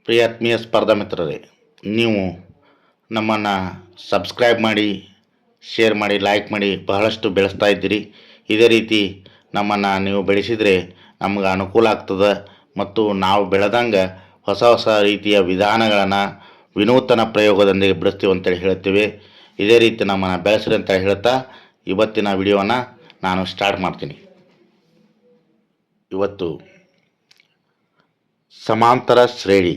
ಪ್ರಿಯ ಆತ್ಮೀಯ ಸ್ಪರ್ಧಾ ಮಿತ್ರರೇ, ನೀವು ನಮ್ಮನ್ನು ಸಬ್ಸ್ಕ್ರೈಬ್ ಮಾಡಿ, ಶೇರ್ ಮಾಡಿ, ಲೈಕ್ ಮಾಡಿ ಬಹಳಷ್ಟು ಬೆಳೆಸ್ತಾ ಇದ್ದೀರಿ. ಇದೇ ರೀತಿ ನಮ್ಮನ್ನು ನೀವು ಬೆಳೆಸಿದರೆ ನಮ್ಗೆ ಅನುಕೂಲ ಆಗ್ತದೆ ಮತ್ತು ನಾವು ಬೆಳೆದಂಗೆ ಹೊಸ ಹೊಸ ರೀತಿಯ ವಿಧಾನಗಳನ್ನು ವಿನೂತನ ಪ್ರಯೋಗದೊಂದಿಗೆ ಬಿಡಿಸ್ತೀವಿ ಅಂತೇಳಿ ಹೇಳ್ತೀವಿ. ಇದೇ ರೀತಿ ನಮ್ಮನ್ನು ಬೆಳೆಸ್ರಿ ಅಂತ ಹೇಳ್ತಾ ಇವತ್ತಿನ ವಿಡಿಯೋವನ್ನು ನಾನು ಸ್ಟಾರ್ಟ್ ಮಾಡ್ತೀನಿ. ಇವತ್ತು ಸಮಾಂತರ ಶ್ರೇಣಿ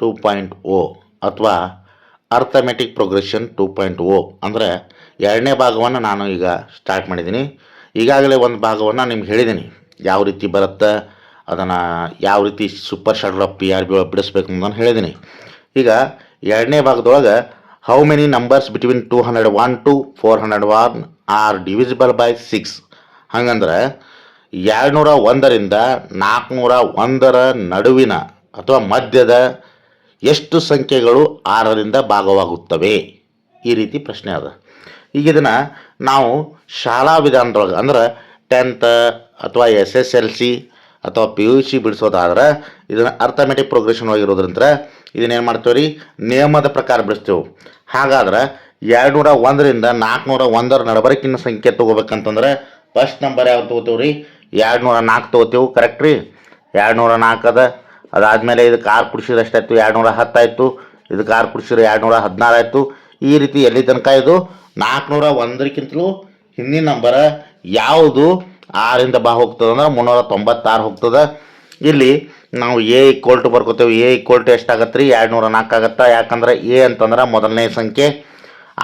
2.0 ಅಥವಾ ಅರ್ಥಮೆಟಿಕ್ ಪ್ರೋಗ್ರೆಷನ್ 2.0 ಅಂದರೆ ಎರಡನೇ ಭಾಗವನ್ನು ನಾನು ಈಗ ಸ್ಟಾರ್ಟ್ ಮಾಡಿದ್ದೀನಿ. ಈಗಾಗಲೇ ಒಂದು ಭಾಗವನ್ನು ನಿಮ್ಗೆ ಹೇಳಿದ್ದೀನಿ, ಯಾವ ರೀತಿ ಬರುತ್ತೆ, ಅದನ್ನು ಯಾವ ರೀತಿ ಸೂಪರ್ ಶಾರ್ಟ್ ಆಫ್ PRB ಬಿಡಿಸ್ಬೇಕು ಅನ್ನೋದನ್ನು ಹೇಳಿದ್ದೀನಿ. ಈಗ ಎರಡನೇ ಭಾಗದೊಳಗೆ how many numbers between 201 to 401 are divisible by 6. ಹಾಗಂದ್ರೆ 201ರಿಂದ 401ರ ನಡುವಿನ ಅಥವಾ ಮಧ್ಯದ ಎಷ್ಟು ಸಂಖ್ಯೆಗಳು 6ರಿಂದ ಭಾಗವಾಗುತ್ತವೆ, ಈ ರೀತಿ ಪ್ರಶ್ನೆ ಅದ. ಈಗ ಇದನ್ನು ನಾವು ಶಾಲಾ ವಿಧಾನದೊಳಗೆ ಅಂದ್ರೆ 10th ಅಥವಾ SSLC ಅಥವಾ PUC ಬಿಡಿಸೋದಾದ್ರೆ ಇದನ್ನು ಅರ್ಥಮೆಟಿಕ್ ಪ್ರೋಗ್ರೆಷನ್ ಆಗಿರೋದ್ರಿಂದ ಇದನ್ನೇನು ಮಾಡ್ತೇವೆ ರೀ, ನಿಯಮದ ಪ್ರಕಾರ ಬಿಡಿಸ್ತೇವೆ. ಹಾಗಾದ್ರೆ 201ರಿಂದ 401ರ ನಡಬರ್ಕಿನ ಸಂಖ್ಯೆ ತೊಗೋಬೇಕಂತಂದ್ರೆ ಫಸ್ಟ್ ನಂಬರ್ ಯಾವ್ದು ತೊಗೋತೇವೆ ರೀ, 204 ತೊಗೋತೇವೆ. ಕರೆಕ್ಟ್ ರೀ, 204 ಅದ. ಅದಾದಮೇಲೆ ಇದಕ್ಕೆ 6 ಕುಡಿಸಿದ್ರೆ ಎಷ್ಟಾಯಿತು, 210 ಆಯಿತು. ಇದಕ್ಕೆ 6 ಕುಡಿಸಿದ್ರೆ 216 ಆಯಿತು. ಈ ರೀತಿ ಎಲ್ಲಿ ತನಕ ಇದು 401ಕ್ಕಿಂತಲೂ ಹಿಂದಿನ ನಂಬರ ಯಾವುದು 6ರಿಂದ ಹೋಗ್ತದೆ ಅಂದ್ರೆ 396 ಹೋಗ್ತದೆ. ಇಲ್ಲಿ ನಾವು A = ಬರ್ಕೋತೇವೆ. A = ಎಷ್ಟಾಗತ್ತೆ ರೀ, 204 ಆಗತ್ತೆ. ಯಾಕಂದ್ರೆ A ಅಂತಂದ್ರೆ ಮೊದಲನೇ ಸಂಖ್ಯೆ.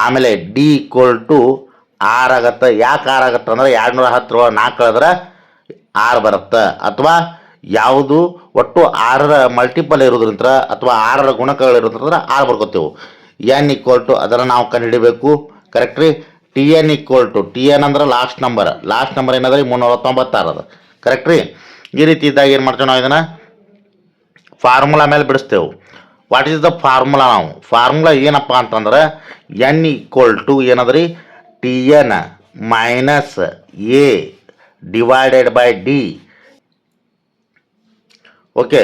ಆಮೇಲೆ D = 6 ಆಗತ್ತೆ. ಯಾಕೆ 6 ಆಗತ್ತೆ ಅಂದ್ರೆ 210 4 ಕಳೆದ್ರೆ 6 ಬರುತ್ತೆ. ಅಥವಾ ಯಾವುದು ಒಟ್ಟು 6ರ ಮಲ್ಟಿಪಲ್ ಇರೋದ್ರಿಂದ ಅಥವಾ 6ರ ಗುಣಕಗಳಿರೋದ್ರಿಂದ 6 ಬರ್ಕೋತೇವೆ. N = ಅದನ್ನು ನಾವು ಕಂಡುಹಿಡಬೇಕು. ಕರೆಕ್ಟ್ ರೀ. TN ಅಂದ್ರೆ ಲಾಸ್ಟ್ ನಂಬರ್ ಏನದ ರೀ, 396 ಅದ. ಕರೆಕ್ಟ್ ರೀ. ಈ ರೀತಿ ಇದ್ದಾಗ ಏನು ಮಾಡ್ತೇವೆ, ನಾವು ಇದನ್ನು ಫಾರ್ಮುಲಾ ಮೇಲೆ ಬಿಡಿಸ್ತೇವೆ. What is the formula? ನಾವು ಫಾರ್ಮುಲಾ ಏನಪ್ಪ ಅಂತಂದ್ರೆ N = ಏನದ ರೀ, TN - A divided by D. Okay,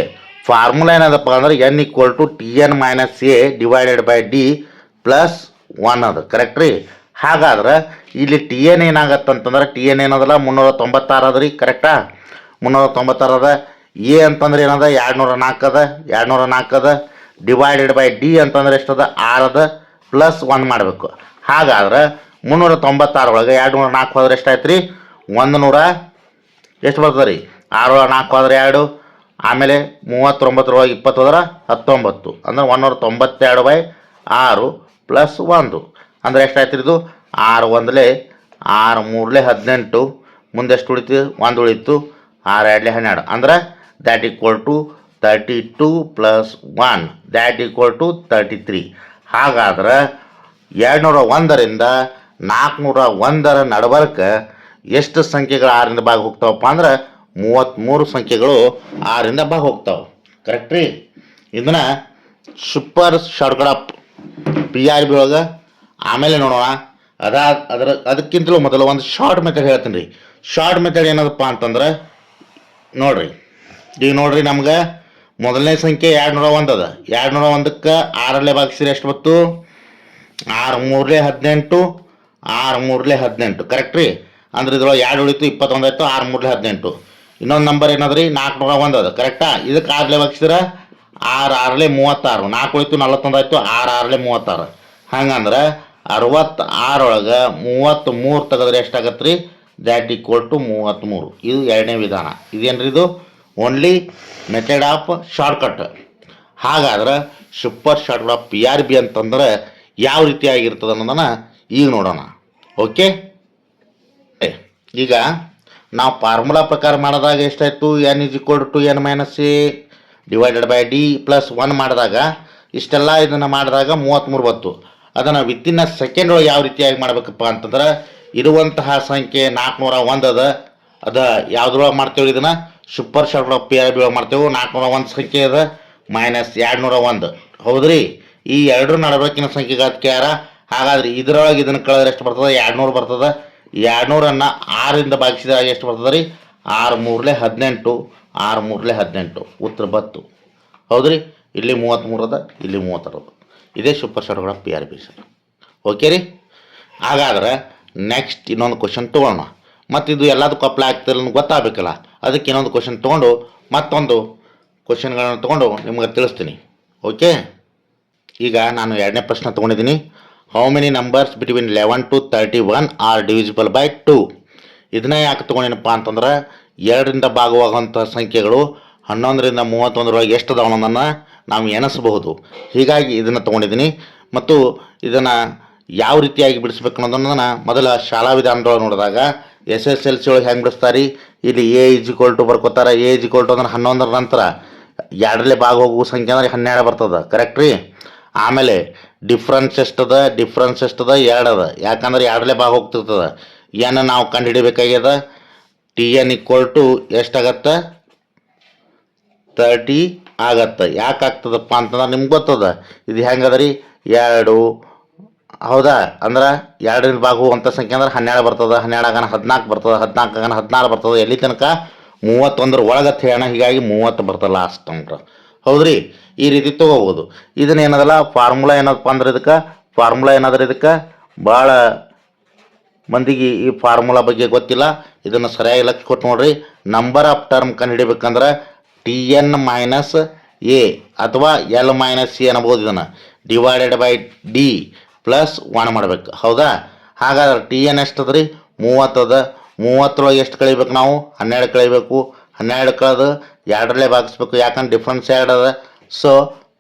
formula ಏನದಪ್ಪ ಅಂದ್ರೆ N = TN - A divided by D +1 ಅದು. ಕರೆಕ್ಟ್ ರೀ. ಹಾಗಾದ್ರೆ ಇಲ್ಲಿ TN ಏನಾಗತ್ತಂತಂದ್ರೆ TN ಏನದಲ್ಲ 396 ಅದ ರೀ. ಕರೆಕ್ಟಾ, 396 ಅದ. A ಅಂತಂದ್ರೆ ಏನದ 204 ಅದ, 204 ಅದ. ಡಿವೈಡೆಡ್ ಬೈ D ಅಂತಂದ್ರೆ ಎಷ್ಟದ, 6 ಅದ. +1 ಮಾಡಬೇಕು. ಹಾಗಾದ್ರೆ 396 ಒಳಗೆ 204 ಹೋದ್ರೆ ಎಷ್ಟಾಯ್ತು ರೀ, 100 ಎಷ್ಟು ಬರ್ತದೆ ರೀ, 6 ಒಳಗೆ 4 ಹೋದ್ರೆ 2. ಆಮೇಲೆ 39 ಒಳಗೆ 20 ಹೋದ್ರೆ 19 ಅಂದ್ರೆ 192/6 +1 ಅಂದ್ರೆ ಎಷ್ಟಾಯ್ತು ರೀ, ಇದು 6 1 6 3 18. ಮುಂದೆ ಎಷ್ಟು ಉಳಿತು, 1 ಉಳಿತು. 6 2 12 ಅಂದ್ರೆ ದ್ಯಾಟ್ = 32 + 1 ದ್ಯಾಟ್ = 33. ಹಾಗಾದ್ರೆ 201ರಿಂದ 401ರ ನಡಬರ್ಕ ಎಷ್ಟು ಸಂಖ್ಯೆಗಳು 6ರಿಂದ ಭಾಗ ಹೋಗ್ತಾವಪ್ಪ ಅಂದ್ರೆ 33 ಸಂಖ್ಯೆಗಳು 6ರಿಂದ ಭಾಗ ಹೋಗ್ತಾವೆ. ಕರೆಕ್ಟ್ ರೀ. ಇದನ್ನ ಸೂಪರ್ ಶಾರ್ಟ್ಕಟ್ PRB ಒಳಗೆ ಆಮೇಲೆ ನೋಡೋಣ. ಅದಕ್ಕಿಂತಲೂ ಮೊದಲು ಒಂದು ಶಾರ್ಟ್ ಮೆಥಡ್ ಹೇಳ್ತೀನಿ ರೀ. ಶಾರ್ಟ್ ಮೆಥಡ್ ಏನದಪ್ಪ ಅಂತಂದ್ರೆ ನೋಡ್ರಿ, ಈಗ ನೋಡ್ರಿ, ನಮ್ಗೆ ಮೊದಲನೇ ಸಂಖ್ಯೆ 201 ಅದ. 201ಕ್ಕೆ 6ರಲ್ಲೇ ಭಾಗಿಸಿದ್ರೆ ಎಷ್ಟು ಬತ್ತು, 6 3 18, 6 3 18. ಕರೆಕ್ಟ್ ರೀ. ಅಂದ್ರೆ ಇದ್ರೊಳಗೆ 2 ಉಳಿತು, 21 ಆಯಿತು. 6 3 18. ಇನ್ನೊಂದು ನಂಬರ್ ಏನದ್ರಿ, 401 ಅದ. ಕರೆಕ್ಟಾ. ಇದಕ್ಕೆ 6ರಲ್ಲೇ ಭಾಗಿಸಿದ್ರೆ 6 6 36. 4 ಉಳಿತು, 41 ಆಯಿತು. 6 6 36. ಹಂಗಂದ್ರೆ 66 ಒಳಗೆ 33 ತೆಗೆದ್ರೆ ಎಷ್ಟಾಗತ್ತೆ ರೀ, ದ್ಯಾಟ್ = 33. ಇದು ಎರಡನೇ ವಿಧಾನ. ಇದೇನ್ರಿ, ಇದು ಓನ್ಲಿ ಮೆಥಡ್ ಆಫ್ ಶಾರ್ಟ್ಕಟ್. ಹಾಗಾದ್ರೆ ಸೂಪರ್ ಶಾರ್ಟ್ಕಟ್ ಆಫ್ PRB ಅಂತಂದ್ರೆ ಯಾವ ರೀತಿಯಾಗಿರ್ತದೆ ಅನ್ನೋದನ್ನು ಈಗ ನೋಡೋಣ. ಓಕೆ, ಈಗ ನಾವು ಫಾರ್ಮುಲಾ ಪ್ರಕಾರ ಮಾಡಿದಾಗ ಎಷ್ಟಾಯಿತು, N = 2N - A divided by D +1 ಮಾಡಿದಾಗ ಇಷ್ಟೆಲ್ಲ ಇದನ್ನು ಮಾಡಿದಾಗ 33 ಬತ್ತು. ಅದನ್ನು ವಿತಿನ್ ಸೆಕೆಂಡ್ ಒಳಗೆ ಯಾವ ರೀತಿಯಾಗಿ ಮಾಡಬೇಕಪ್ಪ ಅಂತಂದ್ರೆ ಇರುವಂತಹ ಸಂಖ್ಯೆ 401 ಅದ. ಯಾವುದ್ರೊಳಗೆ ಮಾಡ್ತೇವೆ, ಇದನ್ನು ಸೂಪರ್ ಶಾರ್ಟ್ಕಟ್ ಆಫ್ PRB ಒಳಗೆ ಮಾಡ್ತೇವೆ. 401 ಸಂಖ್ಯೆ ಅದ -201. ಹೌದ್ರಿ. ಈ ಎರಡರ ನಡಬರ್ಕಿನ ಸಂಖ್ಯೆಗಳು ಕೇಳ. ಹಾಗಾದ್ರೆ ಇದರೊಳಗೆ ಇದನ್ನು ಕಳೆದ್ರೆ ಎಷ್ಟು ಬರ್ತದೆ, 200 ಬರ್ತದೆ. 200ಅನ್ನು 6ರಿಂದ ಭಾಗಿಸಿದಾಗ ಎಷ್ಟು ಬರ್ತದೆ ರೀ, 6 3 18. 6 3 18 ಉತ್ತರ ಬತ್ತು. ಹೌದ್ರಿ. ಇಲ್ಲಿ 33 ಅದ, ಇಲ್ಲಿ 36 ಅದ. ಇದೇ ಸೂಪರ್ ಶಾರ್ಟ್ಗಳ P R B sir. Okay ರೀ. ಹಾಗಾದ್ರೆ ನೆಕ್ಸ್ಟ್ ಇನ್ನೊಂದು ಕ್ವಶನ್ ತೊಗೊಳ್ಳೋಣ. ಮತ್ತು ಇದು ಎಲ್ಲದಕ್ಕೂ ಅಪ್ಲೈ ಆಗ್ತಿಲ್ಲ ಗೊತ್ತಾಗಬೇಕಲ್ಲ, ಅದಕ್ಕೆ ಇನ್ನೊಂದು ಕ್ವಶನ್ ತೊಗೊಂಡು ಮತ್ತೊಂದು ಕ್ವಶನ್ಗಳನ್ನು ತೊಗೊಂಡು ನಿಮ್ಗೆ ತಿಳಿಸ್ತೀನಿ. ಓಕೆ. ಈಗ ನಾನು ಎರಡನೇ ಪ್ರಶ್ನೆ ತೊಗೊಂಡಿದ್ದೀನಿ. How many numbers between 11 to 31 are divisible by 2? ಇದನ್ನ ಯಾಕೆ ತೊಗೊಂಡೇನಪ್ಪ ಅಂತಂದ್ರೆ 2ರಿಂದ ಭಾಗವಾಗುವಂಥ ಸಂಖ್ಯೆಗಳು 11ರಿಂದ 31ರೊಳಗೆ ಎಷ್ಟು ಅದಾವ ಅನ್ನೋದನ್ನು ನಾವು ಎಣಿಸಬಹುದು. ಹೀಗಾಗಿ ಇದನ್ನು ತೊಗೊಂಡಿದ್ದೀನಿ. ಮತ್ತು ಇದನ್ನು ಯಾವ ರೀತಿಯಾಗಿ ಬಿಡಿಸ್ಬೇಕು ಅನ್ನೋದನ್ನು ಮೊದಲ ಶಾಲಾ ವಿಧಾನದೊಳಗೆ ನೋಡಿದಾಗ SSLC ಒಳಗೆ ಹೆಂಗೆ ಬಿಡಿಸ್ತಾರೆ, ಇಲ್ಲಿ ಎ ಇಸ್ ಈಕ್ವಲ್ ಟು ಬರ್ಕೋತಾರೆ. ಎ ಇಸ್ ಈಕ್ವಲ್ ಟು ಅಂದ್ರೆ 11ರ ನಂತರ 2ರಲ್ಲಿ ಭಾಗ ಹೋಗುವ ಸಂಖ್ಯೆ ಅಂದ್ರೆ 12 ಬರ್ತದೆ. ಕರೆಕ್ಟ್ ರೀ. ಆಮೇಲೆ ಡಿಫ್ರೆನ್ಸ್ ಎಷ್ಟದ, 2 ಅದ. ಯಾಕಂದ್ರೆ 2ರಲ್ಲಿ ಭಾಗ ಹೋಗ್ತಿರ್ತದೆ. ಏನು ನಾವು ಕಂಡು ಹಿಡಿಬೇಕಾಗ್ಯದ, TN ಈಕ್ವಲ್ ಟು ಎಷ್ಟಾಗತ್ತೆ, 30 ಆಗತ್ತೆ. ಯಾಕೆ ಆಗ್ತದಪ್ಪ ಅಂತಂದ್ರೆ ನಿಮ್ಗೆ ಗೊತ್ತದ ಇದು ಹೆಂಗದ ರೀ. 2 ಹೌದಾ, ಅಂದ್ರೆ 2ರಿಂದ ಭಾಗ ಹೋಗುವಂಥ ಸಂಖ್ಯೆ ಅಂದ್ರೆ 12 ಬರ್ತದೆ. 12 ಆಗಾನ 14 ಬರ್ತದೆ. 14 ಆಗಾನ 16 ಬರ್ತದೆ. ಎಲ್ಲಿ ತನಕ 31 ಒಳಗತ್ತೆ ಹೇಳೋಣ. ಹೀಗಾಗಿ 30 ಬರ್ತದೆ ಲಾಸ್ಟ್ ಅಂದ್ರೆ. ಹೌದ್ರಿ. ಈ ರೀತಿ ತೊಗೋಬೋದು. ಇದನ್ನ ಏನದಲ್ಲ ಫಾರ್ಮುಲಾ ಏನದಪ್ಪ ಅಂದ್ರೆ ಇದಕ್ಕೆ ಭಾಳ ಮಂದಿಗೆ ಈ ಫಾರ್ಮುಲಾ ಬಗ್ಗೆ ಗೊತ್ತಿಲ್ಲ. ಇದನ್ನು ಸರಿಯಾಗಿ ಲಕ್ಷ ಕೊಟ್ಟು ನೋಡ್ರಿ. ನಂಬರ್ ಆಫ್ ಟರ್ಮ್ ಕಂಡು ಹಿಡಿಬೇಕಂದ್ರೆ TN ಮೈನಸ್ ಎ ಅಥವಾ L ಮೈನಸ್ ಸಿ ಅನ್ಬೋದು. ಇದನ್ನು ಡಿವೈಡೆಡ್ ಬೈ D ಪ್ಲಸ್ 1 ಮಾಡ್ಬೇಕು. ಹೌದಾ. ಹಾಗಾದ್ರೆ TN ಎಷ್ಟದ ರೀ, 30 ಅದ. 30ರೊಳಗೆ ಎಷ್ಟು ಕಳಿಬೇಕು ನಾವು, 12 ಕಳಿಬೇಕು. 12 ಕಳೆದು 2ರಲ್ಲೇ ಭಾಗಿಸ್ಬೇಕು. ಯಾಕಂದ್ರೆ ಡಿಫ್ರೆನ್ಸ್ 2 ಅದ. ಸೊ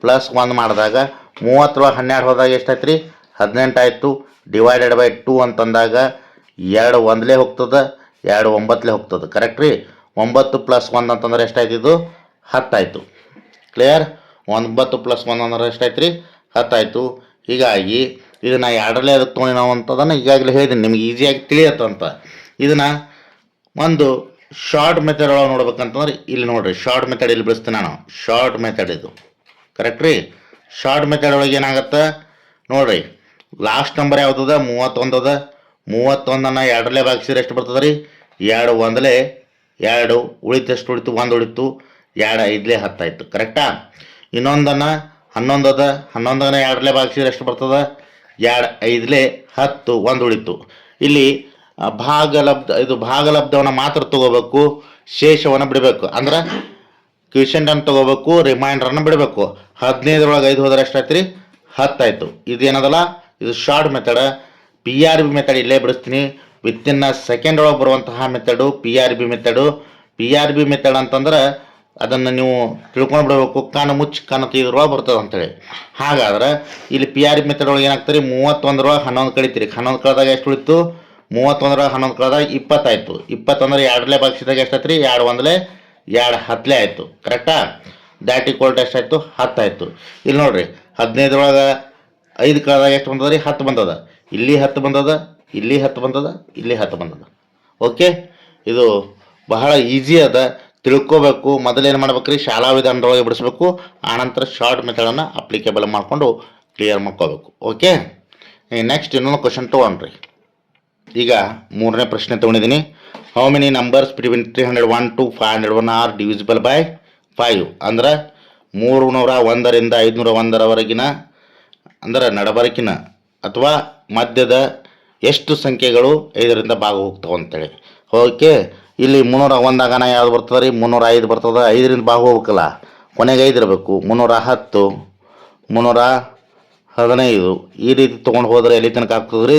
ಪ್ಲಸ್ 1 ಮಾಡಿದಾಗ 30ರೊಳಗೆ 12 ಹೋದಾಗ ಎಷ್ಟಾಯ್ತು ರೀ, 18 ಆಯಿತು. ಡಿವೈಡೆಡ್ ಬೈ 2 ಅಂತಂದಾಗ 2 1ಲೇ ಹೋಗ್ತದೆ, 2 9ಲೇ ಹೋಗ್ತದೆ. ಕರೆಕ್ಟ್ ರೀ. 9 ಪ್ಲಸ್ 1 ಅಂತಂದ್ರೆ ಎಷ್ಟಾಯ್ತು, ಇದು 10 ಆಯಿತು. ಕ್ಲಿಯರ್. 9 ಪ್ಲಸ್ 1 ಅಂದ್ರೆ ಎಷ್ಟಾಯ್ತು ರೀ, 10 ಆಯಿತು. ಹೀಗಾಗಿ ಇದನ್ನು 2ರಲ್ಲೇ ಅದಕ್ಕೆ ತೊಗೊಂಡು ನಾವು ಅಂತದನ್ನು ಈಗಾಗಲೇ ಹೇಳಿದ್ದೀನಿ, ನಿಮ್ಗೆ ಈಸಿಯಾಗಿ ತಿಳಿಯತ್ತಂತ. ಇದನ್ನು ಒಂದು ಶಾರ್ಟ್ ಮೆಥಡ್ ಒಳಗೆ ನೋಡ್ಬೇಕಂತಂದ್ರೆ ಇಲ್ಲಿ ನೋಡಿರಿ, ಶಾರ್ಟ್ ಮೆಥಡ್ ಇಲ್ಲಿ ಬಿಡಿಸ್ತೀನಿ ನಾನು. ಶಾರ್ಟ್ ಮೆಥಡ್ ಇದು. ಕರೆಕ್ಟ್ ರೀ. ಶಾರ್ಟ್ ಮೆಥಡ್ ಒಳಗೆ ಏನಾಗುತ್ತೆ ನೋಡಿರಿ, ಲಾಸ್ಟ್ ನಂಬರ್ ಯಾವುದದ, 31 ಅದ. 31ಅನ್ನು 2ರಲ್ಲೇ ಭಾಗಿಸಿದ್ರೆ ಎಷ್ಟು ಬರ್ತದೆ ರೀ, 2 1ಲೇ 2 ಉಳಿತು. ಎಷ್ಟು ಉಳಿತು, 1 ಉಳಿತು. 2 5ಲೇ 10 ಆಯಿತು. ಕರೆಕ್ಟಾ. ಇನ್ನೊಂದನ್ನು 11 ಅದ. 11ಅನ್ನು 2ರಲ್ಲೇ ಭಾಗಿಸಿದ್ರೆ ಎಷ್ಟು ಬರ್ತದೆ, 2 5ಲೇ 10, 1 ಉಳಿತು. ಇಲ್ಲಿ ಭಾಗಲಬ್ಧವನ್ನು ಮಾತ್ರ ತಗೋಬೇಕು, ಶೇಷವನ್ನು ಬಿಡಬೇಕು. ಅಂದ್ರೆ ಕ್ವಿಶೆಂಟನ್ನು ತಗೋಬೇಕು, ರಿಮೈಂಡರನ್ನು ಬಿಡಬೇಕು. 15ರೊಳಗೆ 5 ಹೋದ್ರೆ ಎಷ್ಟಾಯ್ತು ರೀ, 10 ಆಯಿತು. ಇದೇನದಲ್ಲ ಇದು ಶಾರ್ಟ್ ಮೆಥಡ್. PRB ಮೆಥಡ್ ಇಲ್ಲೇ ಬಿಡಿಸ್ತೀನಿ. ವಿತಿನ್ ಸೆಕೆಂಡ್ ಒಳಗೆ ಬರುವಂತಹ method PRB method. PRB method ಅಂತಂದ್ರೆ ಅದನ್ನು ನೀವು ತಿಳ್ಕೊಂಡು ಬಿಡಬೇಕು, ಕಣ್ಣು ಮುಚ್ಚಿ ಕಣ್ಣು ತೆಗೆದ್ರೊಳಗೆ ಬರ್ತದೆ ಅಂತೇಳಿ. ಹಾಗಾದ್ರೆ ಇಲ್ಲಿ PRB ಮೆಥಡ್ ಒಳಗೆ ಏನಾಗ್ತದೆ, 31ರೊಳಗೆ 11 ಕಳಿತೀರಿ. 11 ಕಳೆದಾಗ ಎಷ್ಟು ಉಳಿತು, 31ರೊಳಗೆ 11 ಕಳೆದಾಗ 20 ಆಯಿತು. 20 ಅಂದ್ರೆ 2ರಲ್ಲೇ ಭಾಗಿಸಿದಾಗ ಎಷ್ಟಾಯ್ತು ರೀ, 2 1ಲೇ 2 10ಲೇ ಆಯಿತು. ಕರೆಕ್ಟಾ. ದ್ಯಾಟ್ ಈಕ್ವಲ್ ಟು ಎಷ್ಟಾಯಿತು, 10 ಆಯಿತು. ಇಲ್ಲಿ ನೋಡಿರಿ, 15ರೊಳಗೆ 5 ಕಳೆದಾಗ ಎಷ್ಟು ಬಂದದ ರೀ, 10 ಬಂದದ. ಇಲ್ಲಿ 10 ಬಂದದ, ಇಲ್ಲಿ 10 ಬಂದದ, ಇಲ್ಲಿ 10 ಬಂದದ. ಓಕೆ. ಇದು ಬಹಳ ಈಸಿ ಅದ, ತಿಳ್ಕೋಬೇಕು. ಮೊದಲೇನು ಮಾಡ್ಬೇಕು ರೀ, ಶಾಲಾ ವಿಧಾನದೊಳಗೆ ಬಿಡಿಸ್ಬೇಕು. ಆನಂತರ ಶಾರ್ಟ್ ಮೆಥಡನ್ನು ಅಪ್ಲಿಕೇಬಲ್ ಮಾಡಿಕೊಂಡು ಕ್ಲಿಯರ್ ಮಾಡ್ಕೋಬೇಕು. ಓಕೆ. ನೆಕ್ಸ್ಟ್ ಇನ್ನೊಂದು ಕ್ವಶನ್ ತೊಗೊಂಡ್ರಿ. ಈಗ 3ನೇ ಪ್ರಶ್ನೆ ತೊಗೊಂಡಿದ್ದೀನಿ. How many numbers between 301 to 501 are divisible by 5? ಅಂದ್ರೆ 301ರಿಂದ 501ರವರೆಗಿನ ಅಂದ್ರೆ ನಡಬರಕಿನ ಅಥವಾ ಮಧ್ಯದ ಎಷ್ಟು ಸಂಖ್ಯೆಗಳು 5ರಿಂದ ಭಾಗ ಹೋಗ್ತಾವೆ ಅಂತೇಳಿ. ಓಕೆ. ಇಲ್ಲಿ 301ಆಗನ ಯಾವ್ದು ಬರ್ತದೆ ರೀ, 305 ಬರ್ತದೆ. 5ರಿಂದ ಭಾಗ ಹೋಗ್ಬೇಕಲ್ಲ, ಕೊನೆಗೆ 5 ಇರಬೇಕು. 310, 315 ಈ ರೀತಿ ತೊಗೊಂಡು ಹೋದ್ರೆ ಎಲ್ಲಿ ತನಕ ಆಗ್ತದೆ ರೀ,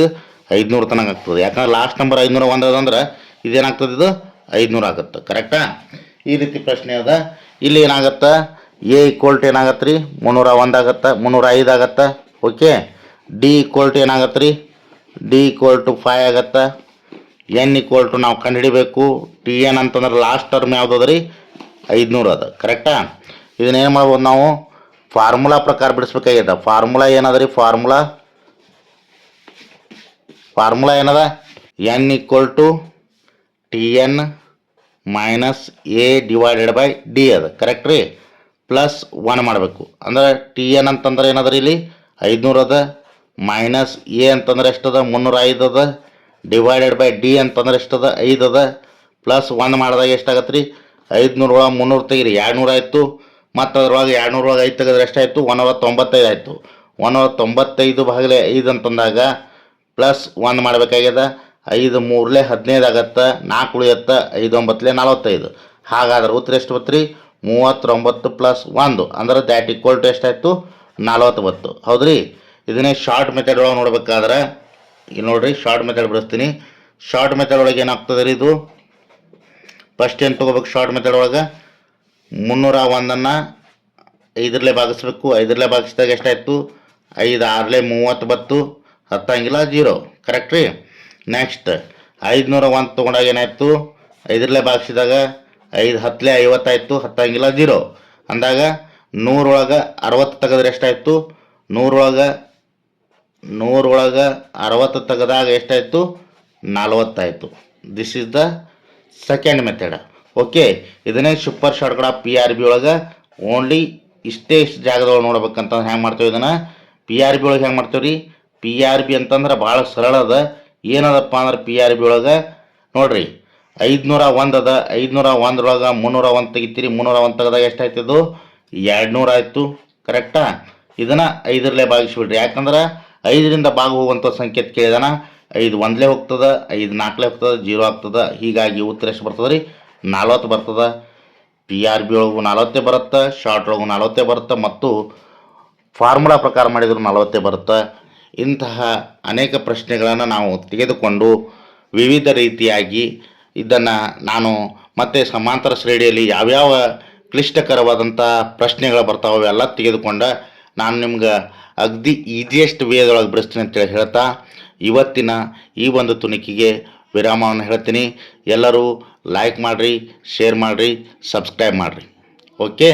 500 ತನಕ ಆಗ್ತದೆ. ಯಾಕಂದ್ರೆ ಲಾಸ್ಟ್ ನಂಬರ್ 501 ಅದಂದ್ರೆ ಇದೇನಾಗ್ತದೆ, ಇದು 500 ಆಗುತ್ತೆ. ಕರೆಕ್ಟಾ. ಈ ರೀತಿ ಪ್ರಶ್ನೆ ಅದ. ಇಲ್ಲಿ ಏನಾಗುತ್ತೆ, ಎ ಈಕ್ವಲ್ ಟು ಏನಾಗತ್ತೆ ರೀ, 301 ಆಗುತ್ತೆ, 305 ಆಗುತ್ತೆ. ಓಕೆ. ಡಿ ಈಕ್ವಲ್ ಟು ಏನಾಗತ್ತೆ ರೀ, ಡಿ ಈಕ್ವಲ್ ಟು 5 ಆಗುತ್ತೆ. ಎನ್ ಈಕ್ವಲ್ ಟು ನಾವು ಕಂಡುಹಿಡಿಬೇಕು. TN ಅಂತಂದ್ರೆ ಲಾಸ್ಟ್ ಟರ್ಮ್ ಯಾವ್ದು ಅದ ರೀ, 500 ಅದ. ಕರೆಕ್ಟಾ. ಇದನ್ನೇನು ಮಾಡ್ಬೋದು ನಾವು, ಫಾರ್ಮುಲಾ ಪ್ರಕಾರ ಬಿಡಿಸ್ಬೇಕಾಗ್ಯದ. ಫಾರ್ಮುಲಾ ಏನದ ರೀ, ಫಾರ್ಮುಲಾ ಏನದ, N equal to TN minus a divided by d ಅದ. ಕರೆಕ್ಟ್ ರೀ. ಪ್ಲಸ್ 1 ಮಾಡಬೇಕು. ಅಂದ್ರೆ TN ಅಂತಂದ್ರೆ ಏನದ ರೀ, ಇಲ್ಲಿ 500 ಅದ. ಮೈನಸ್ ಎ ಅಂತಂದ್ರೆ ಎಷ್ಟದ, 305 ಅದ. ಡಿವೈಡೆಡ್ ಬೈ ಡಿ ಅಂತಂದ್ರೆ ಎಷ್ಟದ, 5 ಅದ. ಪ್ಲಸ್ 1 ಮಾಡಿದಾಗ ಎಷ್ಟಾಗತ್ತೆ ರೀ, 500 ಒಳಗೆ 300 ತೆಗಿರಿ, 200 ಆಯಿತು. ಮತ್ತು ಅದರೊಳಗೆ 200 ಒಳಗೆ 5 ತೆಗೆದ್ರೆ ಎಷ್ಟಾಯಿತು? 195 ಆಯಿತು. 195 ಭಾಗಲೆ 5 ಅಂತಂದಾಗ ಪ್ಲಸ್ 1 ಮಾಡಬೇಕಾಗ್ಯದ. 5 3 15 ಆಗತ್ತೆ, 4 ಉಳಿಯತ್ತೆ, 5 9 45. ಹಾಗಾದ್ರೆ ಉತ್ತರ ಎಷ್ಟು ಬತ್ತು ರೀ? 39 ಪ್ಲಸ್ 1 ಅಂದ್ರೆ ದ್ಯಾಟ್ ಈಕ್ವಲ್ ಟು ಎಷ್ಟಾಯಿತು? 40 ಬತ್ತು. ಹೌದು ರೀ. ಇದನ್ನೇ ಶಾರ್ಟ್ ಮೆಥಡ್ ಒಳಗೆ ನೋಡ್ಬೇಕಾದ್ರೆ ಇಲ್ಲಿ ನೋಡಿರಿ, ಶಾರ್ಟ್ ಮೆಥಡ್ ಬಳಸ್ತೀನಿ. ಶಾರ್ಟ್ ಮೆಥಡ್ ಒಳಗೆ ಏನಾಗ್ತದೆ ರೀ? ಇದು ಫಸ್ಟ್ ಏನು ತೊಗೋಬೇಕು? ಶಾರ್ಟ್ ಮೆಥಡ್ ಒಳಗೆ 301 5ರಲ್ಲೇ ಭಾಗಿಸ್ಬೇಕು. 5ರಲ್ಲೇ ಭಾಗಿಸಿದಾಗ ಎಷ್ಟಾಯಿತು? 5 6 30 ಬತ್ತು, ಹತ್ತಂಗಿಲ್ಲ, 0. ಕರೆಕ್ಟ್ ರೀ. ನೆಕ್ಸ್ಟ್ 501 ತೊಗೊಂಡಾಗ ಏನಾಯಿತು? 5ರಲ್ಲೇ ಭಾಗಿಸಿದಾಗ 5 10 50 ಆಯಿತು, ಹತ್ತಂಗಿಲ್ಲ, 0 ಅಂದಾಗ 100 ಒಳಗೆ 60 ತೆಗೆದ್ರೆ ಎಷ್ಟಾಯಿತು? 100 ಒಳಗೆ 60 ತೆಗೆದಾಗ ಎಷ್ಟಾಯಿತು? 40 ಆಯಿತು. This is the second method. Okay. ಇದನ್ನೇ ಸೂಪರ್ ಶಾರ್ಟ್ಕಟ್ ಆಫ್ PRB ಒಳಗೆ ಓನ್ಲಿ ಇಷ್ಟು ಜಾಗದೊಳಗೆ ನೋಡ್ಬೇಕಂತಂದ್ರೆ ಹೆಂಗೆ ಮಾಡ್ತೇವೆ? ಇದನ್ನು PRB ಒಳಗೆ ಹೆಂಗೆ ಮಾಡ್ತೇವೆ ರೀ? PRB ಅಂತಂದ್ರೆ ಭಾಳ ಸರಳ ಅದ. ಏನದಪ್ಪ ಅಂದ್ರೆ PRB ಒಳಗೆ ನೋಡ್ರಿ, 501 ಅದ. 501 ಒಳಗೆ 301 ತೆಗಿತೀರಿ. 301 ತೆಗೆದಾಗ ಎಷ್ಟಾಯ್ತದು? 200 ಆಯಿತು. ಕರೆಕ್ಟಾ? ಇದನ್ನು 5ರಲ್ಲೇ ಭಾಗಿಸ್ಬಿಡ್ರಿ. ಯಾಕಂದ್ರೆ 5ರಿಂದ ಭಾಗ ಹೋಗುವಂಥ ಸಂಖ್ಯೆ ಕೇಳಿದಾನ. 5 1ಲೇ ಹೋಗ್ತದೆ, 5 4ಲೇ ಹೋಗ್ತದೆ, 0 ಆಗ್ತದೆ. ಹೀಗಾಗಿ ಉತ್ತರ ಎಷ್ಟು ಬರ್ತದೆ ರೀ? 40 ಬರ್ತದೆ. PRB ಒಳಗೂ 40 ಬರುತ್ತೆ, ಶಾರ್ಟ್ ಒಳಗೂ 40 ಬರುತ್ತೆ, ಮತ್ತು ಫಾರ್ಮುಲಾ ಪ್ರಕಾರ ಮಾಡಿದ್ರು 40 ಬರುತ್ತೆ. ಇಂತಹ ಅನೇಕ ಪ್ರಶ್ನೆಗಳನ್ನು ನಾವು ತೆಗೆದುಕೊಂಡು ವಿವಿಧ ರೀತಿಯಾಗಿ ಇದನ್ನು ನಾನು ಮತ್ತೆ ಸಮಾಂತರ ಶ್ರೇಣಿಯಲ್ಲಿ ಯಾವ್ಯಾವ ಕ್ಲಿಷ್ಟಕರವಾದಂಥ ಪ್ರಶ್ನೆಗಳು ಬರ್ತಾವೆ ಅವೆಲ್ಲ ತೆಗೆದುಕೊಂಡು ನಾನು ನಿಮ್ಗೆ ಅಗದಿ ಈಸಿಯೆಸ್ಟ್ ವೇದೊಳಗೆ ಬಿಡಿಸ್ತೀನಿ ಅಂತೇಳಿ ಹೇಳ್ತಾ ಇವತ್ತಿನ ಈ ಒಂದು ತುಣುಕಿಗೆ ವಿರಾಮವನ್ನು ಹೇಳ್ತೀನಿ. ಎಲ್ಲರೂ ಲೈಕ್ ಮಾಡಿರಿ, ಶೇರ್ ಮಾಡಿರಿ, ಸಬ್ಸ್ಕ್ರೈಬ್ ಮಾಡಿರಿ. ಓಕೆ.